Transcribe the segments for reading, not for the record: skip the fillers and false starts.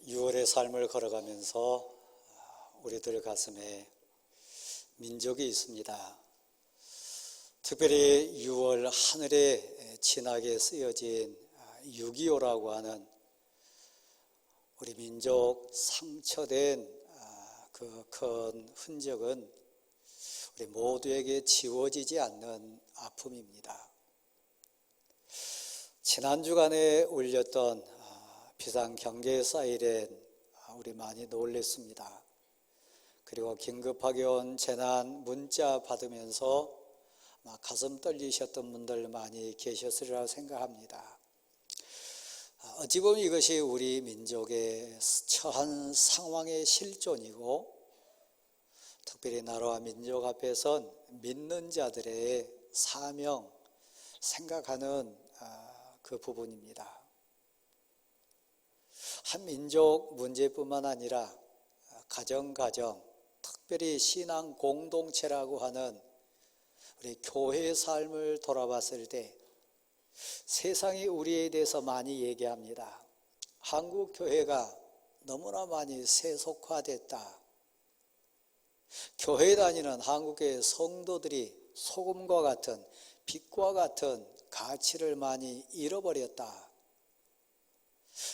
6월의 삶을 걸어가면서 우리들 가슴에 민족이 있습니다. 특별히 6월 하늘에 진하게 쓰여진 6.25라고 하는 우리 민족 상처된 그 큰 흔적은 우리 모두에게 지워지지 않는 아픔입니다. 지난 주간에 울렸던 비상경계 사이렌 우리 많이 놀랐습니다. 그리고 긴급하게 온 재난 문자 받으면서 가슴 떨리셨던 분들 많이 계셨으리라 생각합니다. 어찌 보면 이것이 우리 민족의 처한 상황의 실존이고, 특별히 나라와 민족 앞에선 믿는 자들의 사명 생각하는 그 부분입니다. 한 민족 문제뿐만 아니라 가정, 특별히 신앙 공동체라고 하는 우리 교회의 삶을 돌아봤을 때 세상이 우리에 대해서 많이 얘기합니다. 한국 교회가 너무나 많이 세속화됐다. 교회 다니는 한국의 성도들이 소금과 같은 빛과 같은 가치를 많이 잃어버렸다.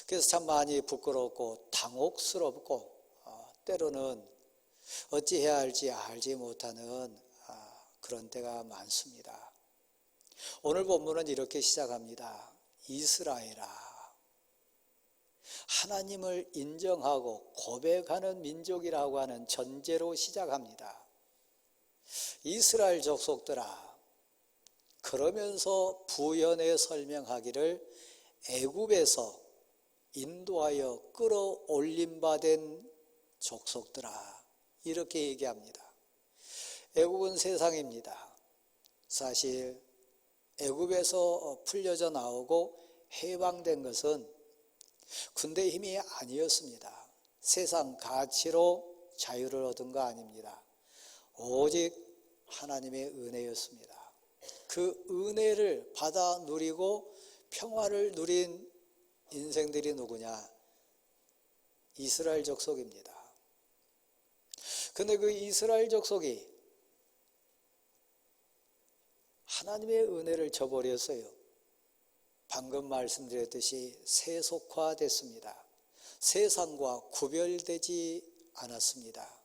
그래서 참 많이 부끄럽고 당혹스럽고 때로는 어찌해야 할지 알지 못하는 그런 때가 많습니다. 오늘 본문은 이렇게 시작합니다. 이스라엘아, 하나님을 인정하고 고백하는 민족이라고 하는 전제로 시작합니다. 이스라엘 족속들아, 그러면서 부연해 설명하기를 애굽에서 인도하여 끌어올림 바 된 족속들아, 이렇게 얘기합니다. 애굽은 세상입니다. 사실 애굽에서 풀려져 나오고 해방된 것은 군대 힘이 아니었습니다. 세상 가치로 자유를 얻은 거 아닙니다. 오직 하나님의 은혜였습니다. 그 은혜를 받아 누리고 평화를 누린 인생들이 누구냐? 이스라엘 족속입니다. 그런데 그 이스라엘 족속이 하나님의 은혜를 저버렸어요. 방금 말씀드렸듯이 세속화됐습니다. 세상과 구별되지 않았습니다.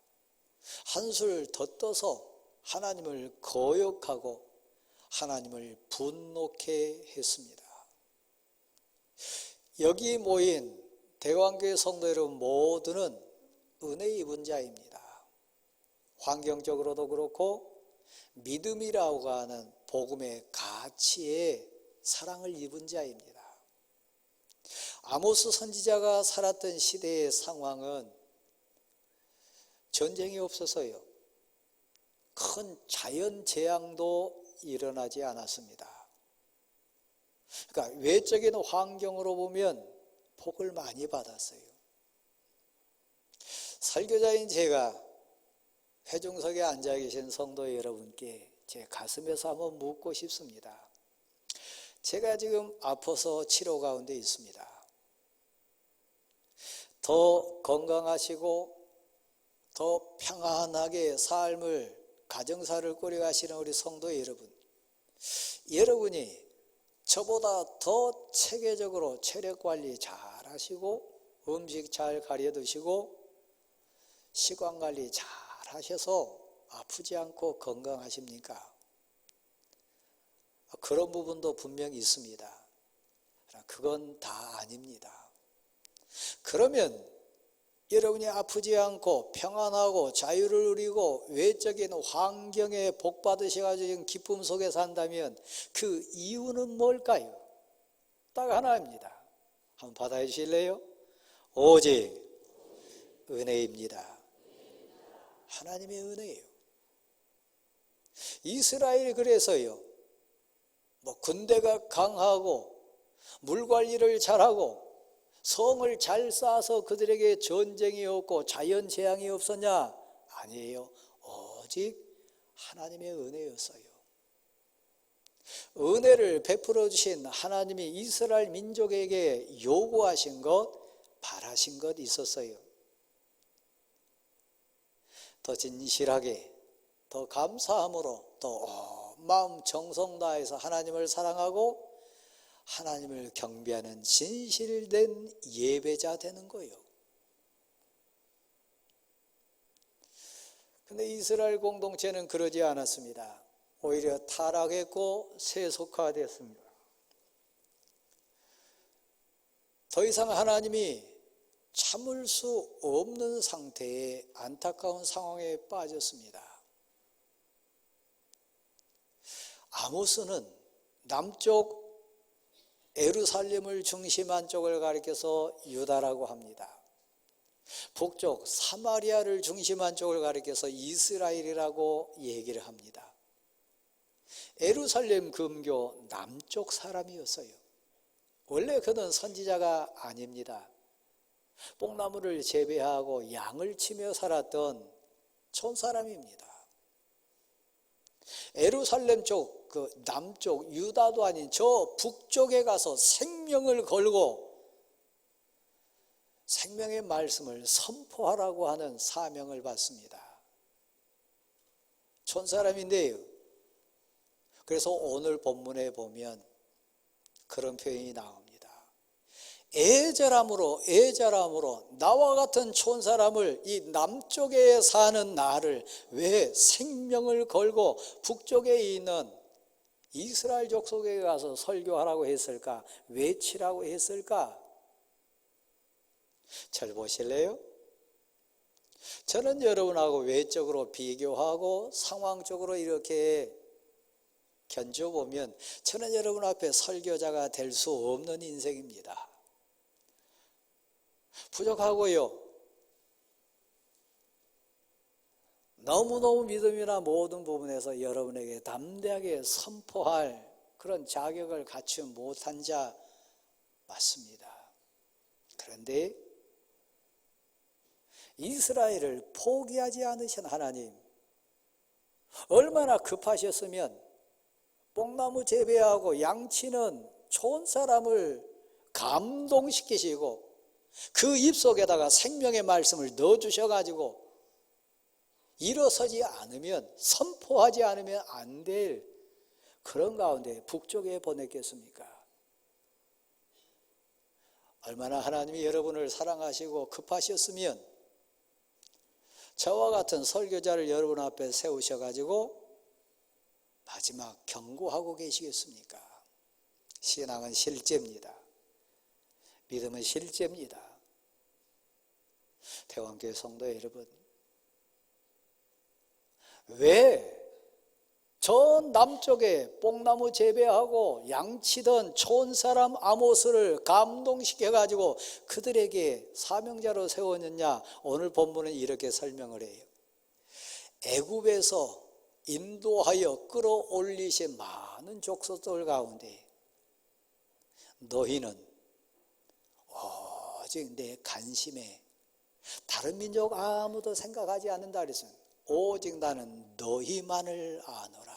한술 더 떠서 하나님을 거역하고 하나님을 분노케 했습니다. 여기 모인 대왕교회 성도 여러분 모두는 은혜 입은 자입니다. 환경적으로도 그렇고 믿음이라고 하는 복음의 가치에 사랑을 입은 자입니다. 아모스 선지자가 살았던 시대의 상황은 전쟁이 없어서요, 큰 자연 재앙도 일어나지 않았습니다. 그러니까 외적인 환경으로 보면 복을 많이 받았어요. 설교자인 제가 회중석에 앉아 계신 성도 여러분께 제 가슴에서 한번 묻고 싶습니다. 제가 지금 아파서 치료 가운데 있습니다. 더 건강하시고 더 평안하게 삶을, 가정사를 꾸려가시는 우리 성도 여러분, 여러분이 저보다 더 체계적으로 체력 관리 잘 하시고 음식 잘 가려 드시고 식원 관리 잘 하셔서 아프지 않고 건강하십니까? 그런 부분도 분명히 있습니다. 그건 다 아닙니다. 그러면 여러분이 아프지 않고 평안하고 자유를 누리고 외적인 환경에 복 받으셔가지고 기쁨 속에 산다면 그 이유는 뭘까요? 딱 하나입니다. 한번 받아주실래요? 오직 은혜입니다. 하나님의 은혜예요. 이스라엘이 그래서요, 군대가 강하고 물 관리를 잘하고 성을 잘 쌓아서 그들에게 전쟁이 없고 자연 재앙이 없었냐? 아니에요. 오직 하나님의 은혜였어요. 은혜를 베풀어 주신 하나님이 이스라엘 민족에게 요구하신 것, 바라신 것 있었어요. 더 진실하게, 더 감사함으로, 더 마음 정성 다해서 하나님을 사랑하고 하나님을 경배하는 진실된 예배자 되는 거예요. 근데 이스라엘 공동체는 그러지 않았습니다. 오히려 타락했고 세속화됐습니다. 더 이상 하나님이 참을 수 없는 상태에 안타까운 상황에 빠졌습니다. 아모스는 남쪽 예루살렘을 중심한 쪽을 가리켜서 유다라고 합니다. 북쪽 사마리아를 중심한 쪽을 가리켜서 이스라엘이라고 얘기를 합니다. 예루살렘 금교 남쪽 사람이었어요. 원래 그는 선지자가 아닙니다. 뽕나무를 재배하고 양을 치며 살았던 촌사람입니다. 예루살렘 쪽, 그 남쪽 유다도 아닌 저 북쪽에 가서 생명을 걸고 생명의 말씀을 선포하라고 하는 사명을 받습니다. 촌사람인데요. 그래서 오늘 본문에 보면 그런 표현이 나옵니다. 애절함으로 나와 같은 촌사람을, 이 남쪽에 사는 나를 왜 생명을 걸고 북쪽에 있는 이스라엘 족속에 가서 설교하라고 했을까? 외치라고 했을까? 잘 보실래요? 저는 여러분하고 외적으로 비교하고 상황적으로 이렇게 견뎌보면 저는 여러분 앞에 설교자가 될 수 없는 인생입니다. 부족하고요. 너무너무 믿음이나 모든 부분에서 여러분에게 담대하게 선포할 그런 자격을 갖추지 못한 자 맞습니다. 그런데 이스라엘을 포기하지 않으신 하나님, 얼마나 급하셨으면 뽕나무 재배하고 양치는 촌사람을 감동시키시고 그 입속에다가 생명의 말씀을 넣어주셔가지고 일어서지 않으면, 선포하지 않으면 안 될 그런 가운데 북쪽에 보냈겠습니까? 얼마나 하나님이 여러분을 사랑하시고 급하셨으면 저와 같은 설교자를 여러분 앞에 세우셔가지고 마지막 경고하고 계시겠습니까? 신앙은 실제입니다. 믿음은 실제입니다. 대원교회 성도 여러분, 왜 저 남쪽에 뽕나무 재배하고 양치던 촌사람 아모스를 감동시켜가지고 그들에게 사명자로 세웠느냐? 오늘 본문은 이렇게 설명을 해요. 애굽에서 인도하여 끌어올리신 많은 족속들 가운데 너희는 오직 내 간심에 다른 민족 아무도 생각하지 않는다 그랬어요. 오직 나는 너희만을 아노라.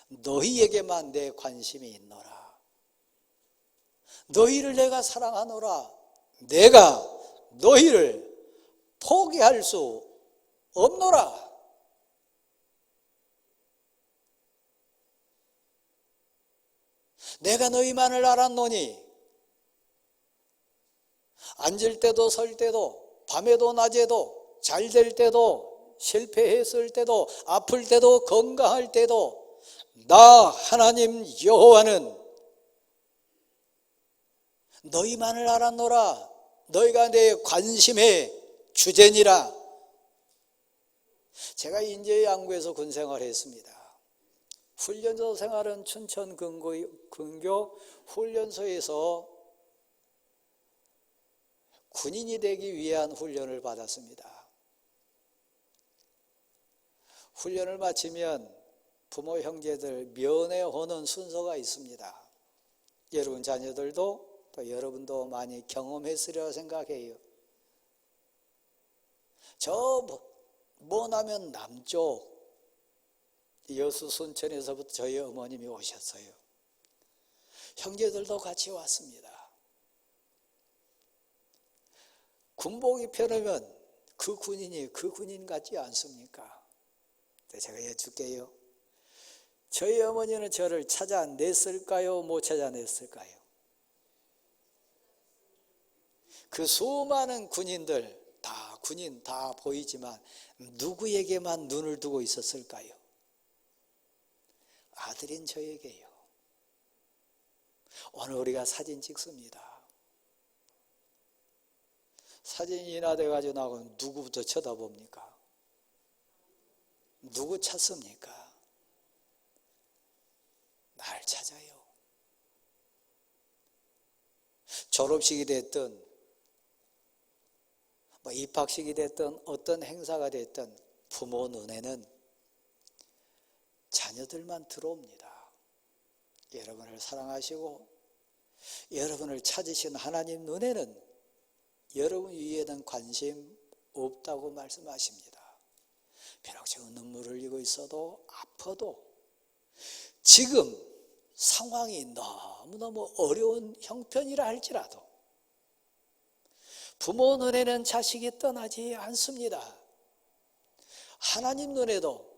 너희에게만 내 관심이 있노라. 너희를 내가 사랑하노라. 내가 너희를 포기할 수 없노라. 내가 너희만을 알았노니 앉을 때도 설 때도 밤에도 낮에도 잘 될 때도 실패했을 때도 아플 때도 건강할 때도 나 하나님 여호와는 너희만을 알았노라. 너희가 내 관심의 주제니라. 제가 인제 양구에서 군생활을 했습니다. 훈련소 생활은 춘천 근교 훈련소에서 군인이 되기 위한 훈련을 받았습니다. 훈련을 마치면 부모 형제들 면회하는 순서가 있습니다. 여러분 자녀들도 또 여러분도 많이 경험했으리라 생각해요. 저 머나면 남쪽 여수 순천에서부터 저희 어머님이 오셨어요. 형제들도 같이 왔습니다. 군복 입혀놓으면 그 군인이 그 군인 같지 않습니까? 제가 여쭐게요. 저희 어머니는 저를 찾아냈을까요? 못 찾아냈을까요? 그 수많은 군인들 다 군인 다 보이지만 누구에게만 눈을 두고 있었을까요? 아들인 저에게요. 오늘 우리가 사진 찍습니다. 사진이 인화돼가지고 나오면 누구부터 쳐다봅니까? 누구 찾습니까? 날 찾아요. 졸업식이 됐든 입학식이 됐든 어떤 행사가 됐든 부모 눈에는 자녀들만 들어옵니다. 여러분을 사랑하시고 여러분을 찾으신 하나님 눈에는 여러분 위에는 관심 없다고 말씀하십니다. 비록 제가 눈물을 흘리고 있어도 아파도 지금 상황이 너무너무 어려운 형편이라 할지라도 부모 눈에는 자식이 떠나지 않습니다. 하나님 눈에도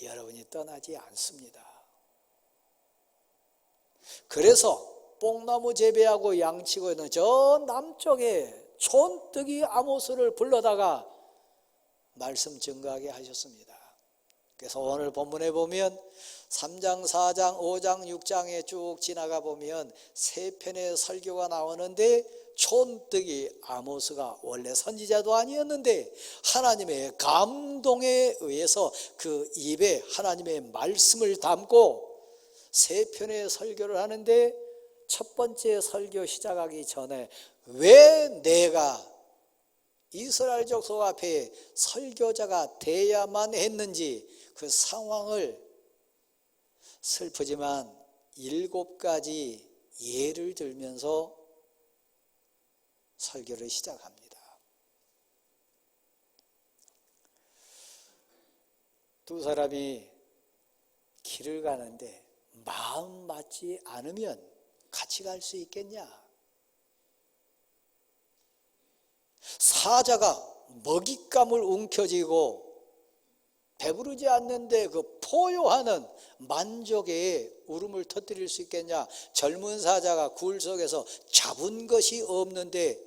여러분이 떠나지 않습니다. 그래서 뽕나무 재배하고 양치고 있는 저 남쪽에 촌뜨기 아모스를 불러다가 말씀 증거하게 하셨습니다. 그래서 오늘 본문에 보면 3장, 4장, 5장, 6장에 쭉 지나가 보면 세 편의 설교가 나오는데 촌뜨기 아모스가 원래 선지자도 아니었는데 하나님의 감동에 의해서 그 입에 하나님의 말씀을 담고 세 편의 설교를 하는데 첫 번째 설교 시작하기 전에 왜 내가 이스라엘 족속 앞에 설교자가 돼야만 했는지 그 상황을 슬프지만 7가지 예를 들면서 설교를 시작합니다. 두 사람이 길을 가는데 마음 맞지 않으면 같이 갈 수 있겠냐? 사자가 먹잇감을 움켜쥐고 배부르지 않는데 그 포효하는 만족의 울음을 터뜨릴 수 있겠냐? 젊은 사자가 굴 속에서 잡은 것이 없는데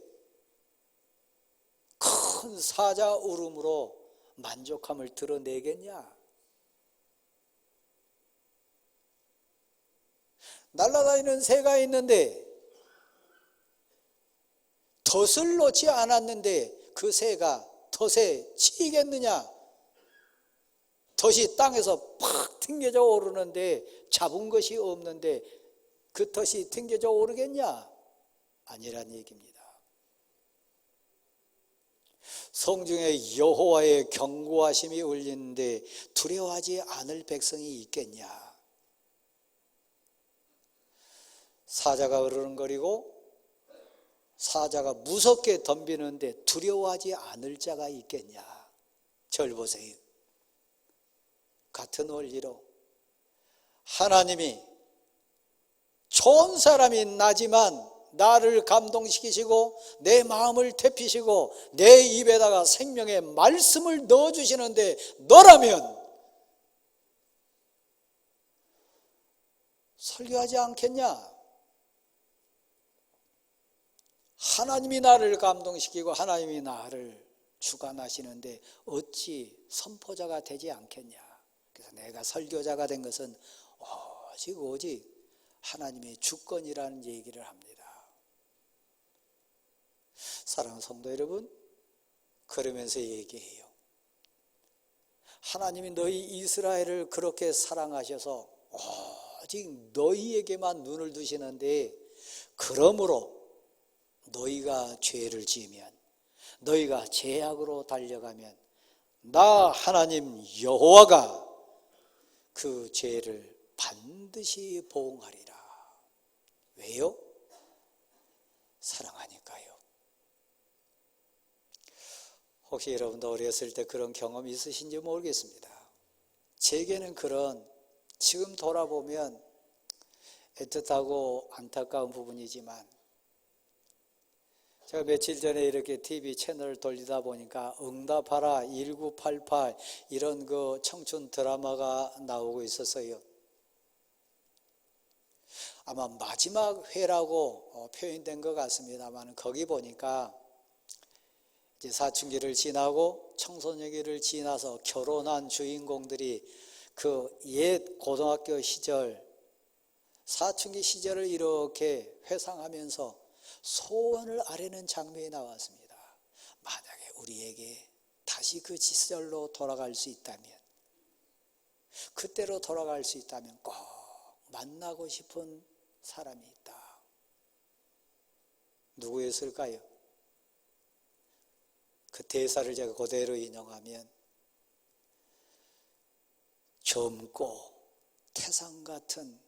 큰 사자 울음으로 만족함을 드러내겠냐? 날아다니는 새가 있는데 덫을 놓지 않았는데 그 새가 덫에 치이겠느냐? 덫이 땅에서 팍 튕겨져 오르는데 잡은 것이 없는데 그 덫이 튕겨져 오르겠냐? 아니란 얘기입니다. 성중에 여호와의 경고하심이 울리는데 두려워하지 않을 백성이 있겠냐? 사자가 으르렁거리고 사자가 무섭게 덤비는데 두려워하지 않을 자가 있겠냐? 절 보세요. 같은 원리로 하나님이 좋은 사람이 나지만 나를 감동시키시고 내 마음을 데피시고 내 입에다가 생명의 말씀을 넣어주시는데 너라면 설교하지 않겠냐? 하나님이 나를 감동시키고 하나님이 나를 주관하시는데 어찌 선포자가 되지 않겠냐? 그래서 내가 설교자가 된 것은 오직 하나님의 주권이라는 얘기를 합니다. 사랑하는 성도 여러분, 그러면서 얘기해요. 하나님이 너희 이스라엘을 그렇게 사랑하셔서 오직 너희에게만 눈을 두시는데 그러므로 너희가 죄를 지으면 너희가 죄악으로 달려가면 나 하나님 여호와가 그 죄를 반드시 보응하리라. 왜요? 사랑하니까요. 혹시 여러분도 어렸을 때 그런 경험 있으신지 모르겠습니다. 제게는 그런 지금 돌아보면 애틋하고 안타까운 부분이지만 제가 며칠 전에 이렇게 TV 채널을 돌리다 보니까 응답하라 1988 이런 그 청춘 드라마가 나오고 있었어요. 아마 마지막 회라고 표현된 것 같습니다만 거기 보니까 이제 사춘기를 지나고 청소년기를 지나서 결혼한 주인공들이 그 옛 고등학교 시절 사춘기 시절을 이렇게 회상하면서 소원을 아뢰는 장면이 나왔습니다. 만약에 우리에게 다시 그 시절로 돌아갈 수 있다면, 그때로 돌아갈 수 있다면 꼭 만나고 싶은 사람이 있다. 누구였을까요? 그 대사를 제가 그대로 인용하면 젊고 태산 같은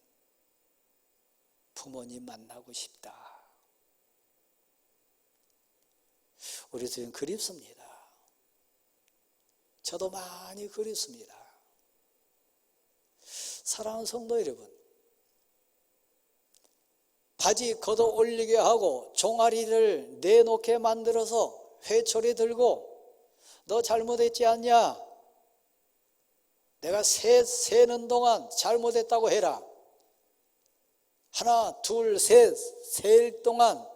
부모님 만나고 싶다. 우리 지금 그립습니다. 저도 많이 그립습니다. 사랑하는 성도 여러분, 바지 걷어 올리게 하고 종아리를 내놓게 만들어서 회초리 들고 너 잘못했지 않냐? 내가 세는 동안 잘못했다고 해라. 하나, 둘, 셋, 셀 동안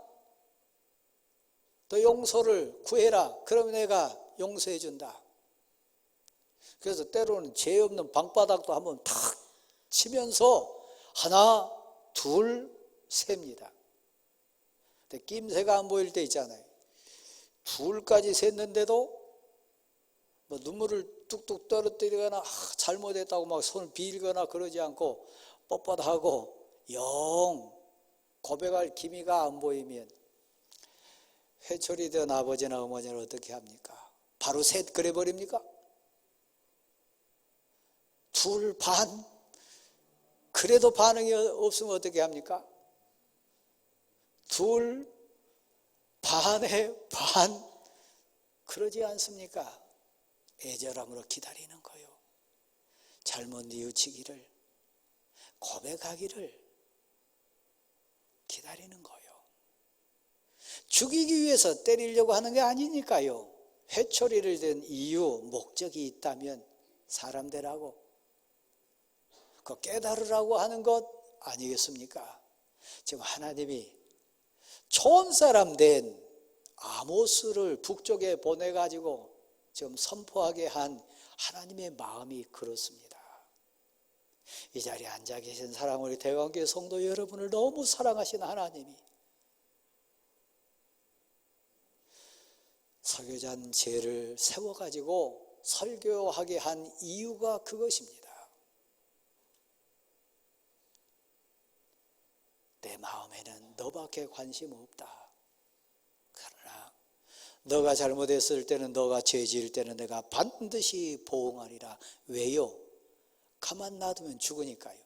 너 용서를 구해라. 그러면 내가 용서해 준다. 그래서 때로는 죄 없는 방바닥도 한번 탁 치면서 하나, 둘, 셉니다. 근데 낌새가 안 보일 때 있잖아요. 둘까지 셌는데도 뭐 눈물을 뚝뚝 떨어뜨리거나 잘못했다고 막 손을 빌거나 그러지 않고 뻣뻣하고 영 고백할 기미가 안 보이면 회초리 된 아버지나 어머니를 어떻게 합니까? 바로 셋 그래 버립니까? 둘 반? 그래도 반응이 없으면 어떻게 합니까? 둘 반에 반? 그러지 않습니까? 애절함으로 기다리는 거요. 잘못 뉘우치기를, 고백하기를 기다리는 거요. 죽이기 위해서 때리려고 하는 게 아니니까요. 회초리를 든 이유, 목적이 있다면 사람들하고 그 깨달으라고 하는 것 아니겠습니까? 지금 하나님이 좋은 사람 된 아모스를 북쪽에 보내가지고 지금 선포하게 한 하나님의 마음이 그렇습니다. 이 자리에 앉아 계신 사랑 우리 대광교회 성도 여러분을 너무 사랑하신 하나님이 설교자는 죄를 세워가지고 설교하게 한 이유가 그것입니다. 내 마음에는 너밖에 관심 없다. 그러나 너가 잘못했을 때는, 너가 죄 지을 때는 내가 반드시 보응하리라. 왜요? 가만 놔두면 죽으니까요.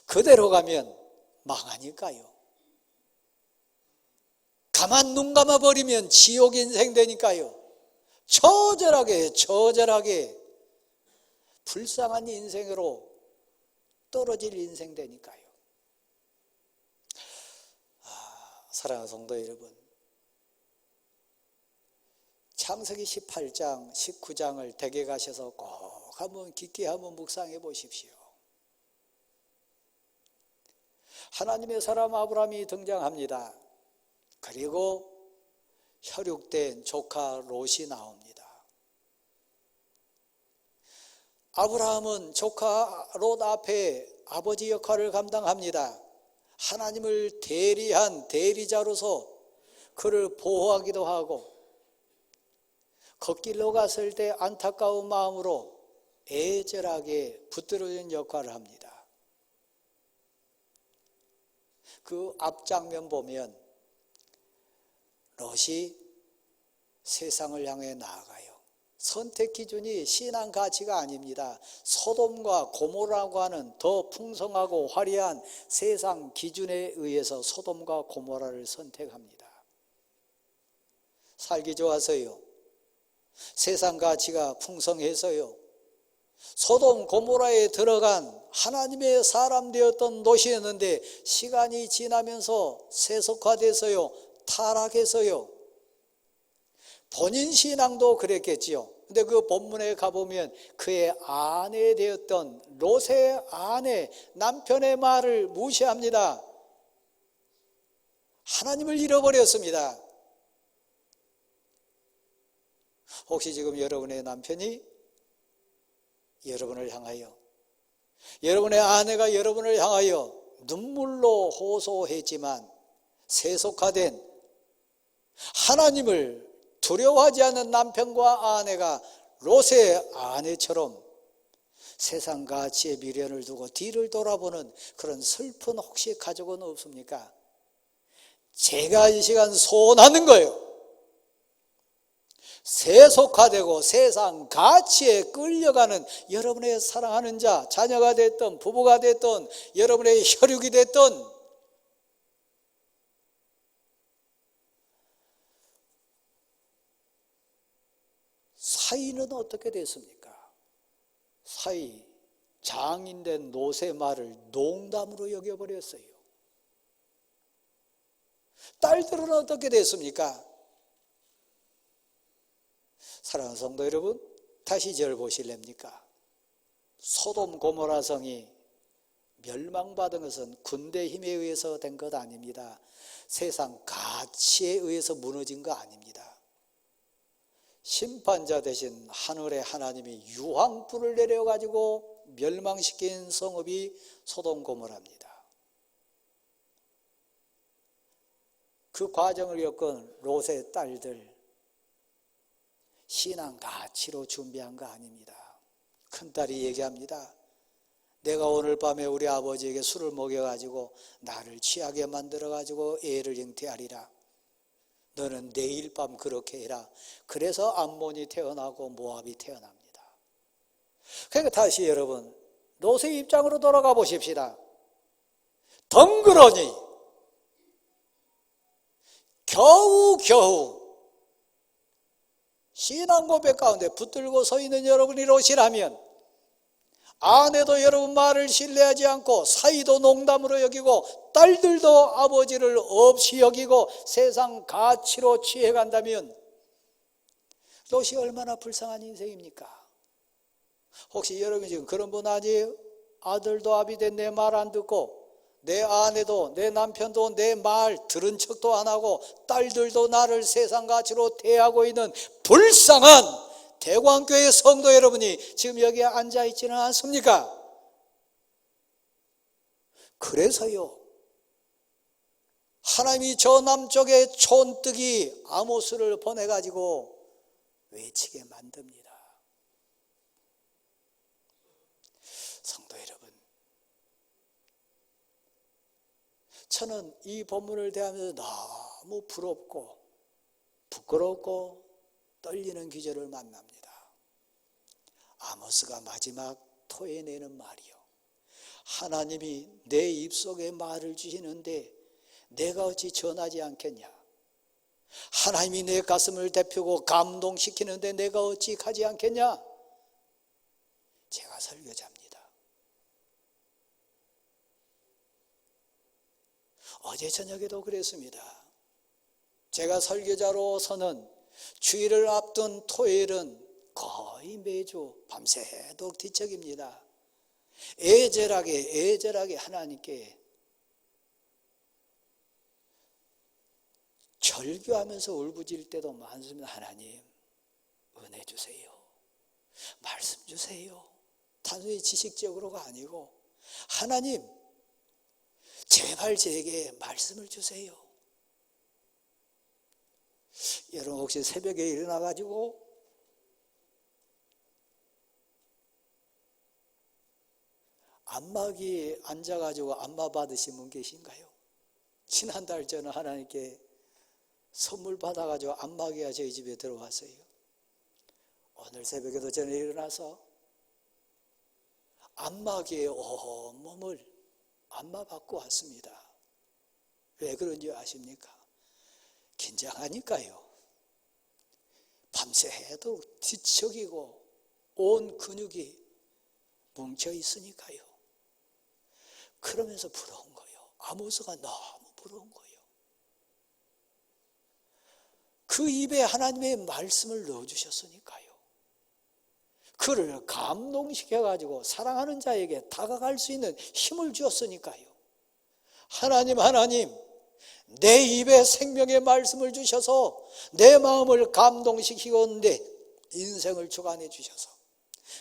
그대로 가면 망하니까요. 가만 눈 감아버리면 지옥 인생 되니까요. 처절하게 불쌍한 인생으로 떨어질 인생 되니까요. 사랑하는 성도 여러분, 창세기 18장, 19장을 댁에 가셔서 꼭 한번 깊게 한번 묵상해 보십시오. 하나님의 사람 아브라함이 등장합니다. 그리고 혈육된 조카 롯이 나옵니다. 아브라함은 조카 롯 앞에 아버지 역할을 감당합니다. 하나님을 대리한 대리자로서 그를 보호하기도 하고 걷길로 갔을 때 안타까운 마음으로 애절하게 붙들어준 역할을 합니다. 그 앞장면 보면 롯이 세상을 향해 나아가요. 선택 기준이 신앙 가치가 아닙니다. 소돔과 고모라고 하는 더 풍성하고 화려한 세상 기준에 의해서 소돔과 고모라를 선택합니다. 살기 좋아서요. 세상 가치가 풍성해서요. 소돔 고모라에 들어간 하나님의 사람 되었던 도시였는데 시간이 지나면서 세속화돼서요, 타락해서요. 본인 신앙도 그랬겠지요. 근데 그 본문에 가보면 그의 아내 되었던 롯의 아내, 남편의 말을 무시합니다. 하나님을 잃어버렸습니다. 혹시 지금 여러분의 남편이 여러분을 향하여, 여러분의 아내가 여러분을 향하여 눈물로 호소했지만 세속화된 하나님을 두려워하지 않는 남편과 아내가 롯의 아내처럼 세상 가치에 미련을 두고 뒤를 돌아보는 그런 슬픈 혹시 가족은 없습니까? 제가 이 시간 소원하는 거예요. 세속화되고 세상 가치에 끌려가는 여러분의 사랑하는 자, 자녀가 됐든 부부가 됐든 여러분의 혈육이 됐든 사이는 어떻게 됐습니까? 사이, 장인된 롯의 말을 농담으로 여겨버렸어요. 딸들은 어떻게 됐습니까? 사랑하는 성도 여러분, 다시 저를 보실랍니까? 소돔 고모라 성이 멸망받은 것은 군대 힘에 의해서 된 것 아닙니다. 세상 가치에 의해서 무너진 거 아닙니다. 심판자 되신 하늘의 하나님이 유황불을 내려가지고 멸망시킨 성읍이 소돔 고모라입니다. 그 과정을 겪은 롯의 딸들, 신앙 가치로 준비한 거 아닙니다. 큰딸이 얘기합니다. 내가 오늘 밤에 우리 아버지에게 술을 먹여가지고 나를 취하게 만들어가지고 애를 잉태하리라. 너는 내일 밤 그렇게 해라. 그래서 암몬이 태어나고 모압이 태어납니다. 그러니까 다시 여러분, 롯의 입장으로 돌아가 보십시다. 덩그러니 겨우 신앙 고백 가운데 붙들고 서 있는 여러분이 롯이라면, 아내도 여러분 말을 신뢰하지 않고 사이도 농담으로 여기고 딸들도 아버지를 없이 여기고 세상 가치로 취해간다면 롯이 얼마나 불쌍한 인생입니까? 혹시 여러분이 지금 그런 분 아니에요? 아들도 아비된 내 말 안 듣고, 내 아내도 내 남편도 내 말 들은 척도 안 하고 딸들도 나를 세상 가치로 대하고 있는 불쌍한 대광교회 성도 여러분이 지금 여기에 앉아 있지는 않습니까? 그래서요, 하나님이 저 남쪽에 촌뜨기 아모스를 보내가지고 외치게 만듭니다. 성도 여러분, 저는 이 본문을 대하면서 너무 부럽고 부끄럽고 떨리는 기절을 만납니다. 아모스가 마지막 토해내는 말이요, 하나님이 내 입속에 말을 주시는데 내가 어찌 전하지 않겠냐? 하나님이 내 가슴을 데피고 감동시키는데 내가 어찌 가지 않겠냐? 제가 설교자입니다. 어제 저녁에도 그랬습니다. 제가 설교자로서는 주일을 앞둔 토요일은 거의 매주 밤새도록 뒤척입니다. 애절하게 하나님께 절규하면서 울부짖을 때도 많습니다. 하나님, 은혜 주세요. 말씀 주세요. 단순히 지식적으로가 아니고, 하나님, 제발 제게 말씀을 주세요. 여러분 혹시 새벽에 일어나가지고 안마기에 앉아가지고 안마 받으신 분 계신가요? 지난달 저는 하나님께 선물 받아가지고 안마기가 저희 집에 들어왔어요. 오늘 새벽에도 저는 일어나서 안마기에 온몸을 안마 받고 왔습니다. 왜 그런지 아십니까? 긴장하니까요. 밤새도 뒤척이고 온 근육이 뭉쳐 있으니까요. 그러면서 부러운 거예요. 아모스가 너무 부러운 거예요. 그 입에 하나님의 말씀을 넣어주셨으니까요. 그를 감동시켜가지고 사랑하는 자에게 다가갈 수 있는 힘을 주었으니까요. 하나님, 내 입에 생명의 말씀을 주셔서 내 마음을 감동시키고 내 인생을 주관해 주셔서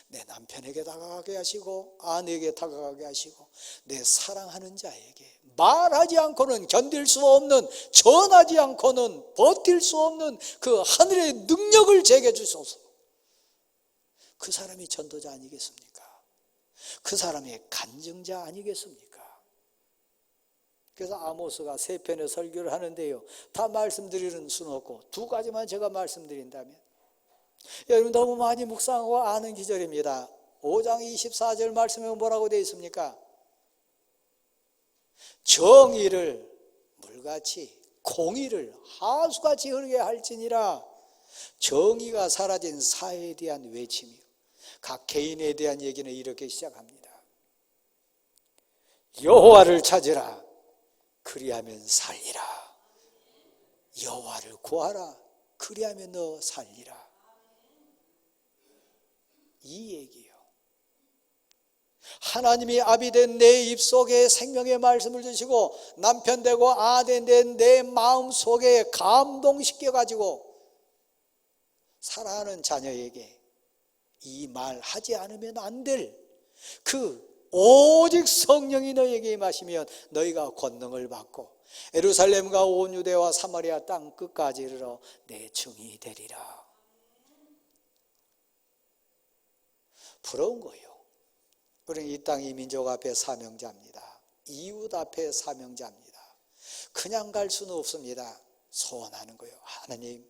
내 남편에게 다가가게 하시고 아내에게 다가가게 하시고 내 사랑하는 자에게 말하지 않고는 견딜 수 없는, 전하지 않고는 버틸 수 없는 그 하늘의 능력을 제게 주소서. 그 사람이 전도자 아니겠습니까? 그 사람이 간증자 아니겠습니까? 그래서 아모스가 3편의 설교를 하는데요, 다 말씀드리는 수는 없고 2가지만 제가 말씀드린다면, 여러분 너무 많이 묵상하고 아는 기절입니다. 5장 24절 말씀에 뭐라고 되어 있습니까? 정의를 물같이 공의를 하수같이 흐르게 할지니라. 정의가 사라진 사회에 대한 외침이요, 각 개인에 대한 얘기는 이렇게 시작합니다. 여호와를 찾으라, 그리하면 살리라. 여호와를 구하라, 그리하면 너 살리라. 이 얘기예요. 하나님이 아비 된 내 입속에 생명의 말씀을 주시고 남편 되고 아내 된 내 마음속에 감동시켜가지고 사랑하는 자녀에게 이 말 하지 않으면 안 될 그 오직 성령이 너희에게 임하시면 너희가 권능을 받고 예루살렘과 온 유대와 사마리아 땅 끝까지 이르러 내 증인이 되리라. 부러운 거예요. 우리는 이 땅 이 민족 앞에 사명자입니다. 이웃 앞에 사명자입니다. 그냥 갈 수는 없습니다. 소원하는 거예요. 하나님,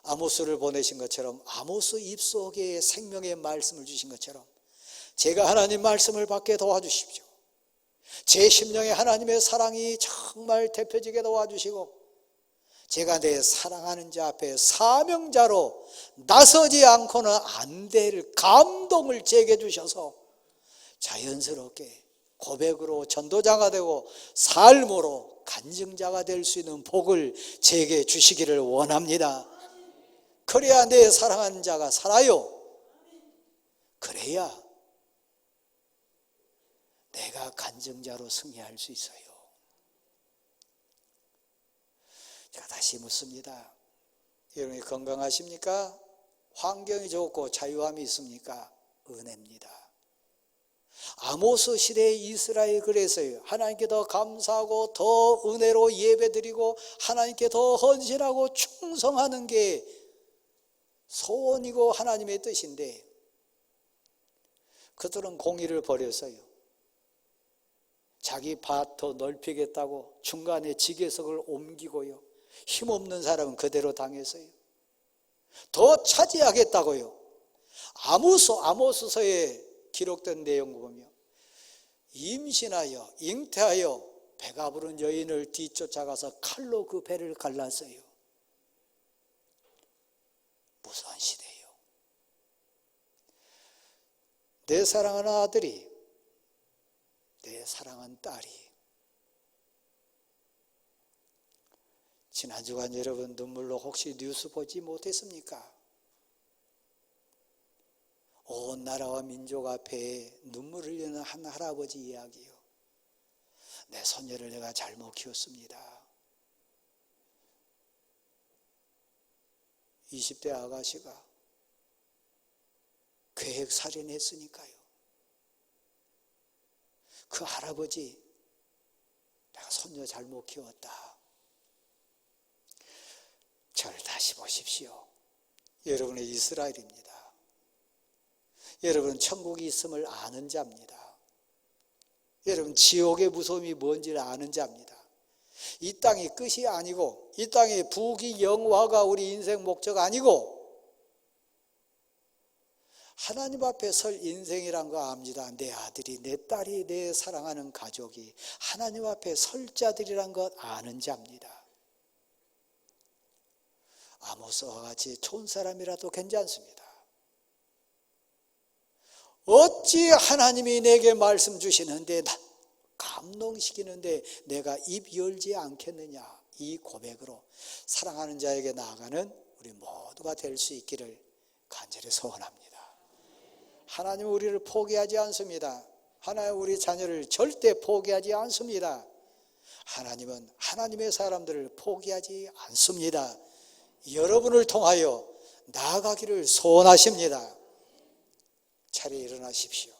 아모스를 보내신 것처럼 아모스 입속에 생명의 말씀을 주신 것처럼 제가 하나님 말씀을 받게 도와주십시오. 제 심령에 하나님의 사랑이 정말 대표지게 도와주시고 제가 내 사랑하는 자 앞에 사명자로 나서지 않고는 안 될 감동을 제게 주셔서 자연스럽게 고백으로 전도자가 되고 삶으로 간증자가 될 수 있는 복을 제게 주시기를 원합니다. 그래야 내 사랑하는 자가 살아요. 그래야 내가 간증자로 승리할 수 있어요. 제가 다시 묻습니다. 여러분이 건강하십니까? 환경이 좋고 자유함이 있습니까? 은혜입니다. 아모스 시대의 이스라엘 그래서요, 하나님께 더 감사하고 더 은혜로 예배드리고 하나님께 더 헌신하고 충성하는 게 소원이고 하나님의 뜻인데 그들은 공의를 버렸어요. 자기 밭 더 넓히겠다고 중간에 지게석을 옮기고요, 힘없는 사람은 그대로 당했어요. 더 차지하겠다고요. 아모스서에 기록된 내용 보면 임신하여 잉태하여 배가 부른 여인을 뒤쫓아가서 칼로 그 배를 갈랐어요. 무서운 시대예요. 내 사랑하는 아들이, 내 사랑하는 딸이, 지난 주간 여러분 눈물로 혹시 뉴스 보지 못했습니까? 온 나라와 민족 앞에 눈물 흘리는 한 할아버지 이야기요. 내 손녀를 내가 잘못 키웠습니다. 20대 아가씨가 계획살인했으니까요. 그 할아버지, 내가 손녀 잘못 키웠다. 저를 다시 보십시오. 여러분의 이스라엘입니다. 여러분은 천국이 있음을 아는 자입니다. 여러분 지옥의 무서움이 뭔지를 아는 자입니다. 이 땅이 끝이 아니고 이 땅의 부귀 영화가 우리 인생 목적 아니고 하나님 앞에 설 인생이란 거 압니다. 내 아들이, 내 딸이, 내 사랑하는 가족이 하나님 앞에 설 자들이란 것 아는 자입니다. 아모스와 같이 좋은 사람이라도 괜찮습니다. 어찌 하나님이 내게 말씀 주시는데 감동시키는데 내가 입 열지 않겠느냐. 이 고백으로 사랑하는 자에게 나아가는 우리 모두가 될 수 있기를 간절히 소원합니다. 하나님은 우리를 포기하지 않습니다. 하나님 우리 자녀를 절대 포기하지 않습니다. 하나님은 하나님의 사람들을 포기하지 않습니다. 여러분을 통하여 나아가기를 소원하십니다. 차례 일어나십시오.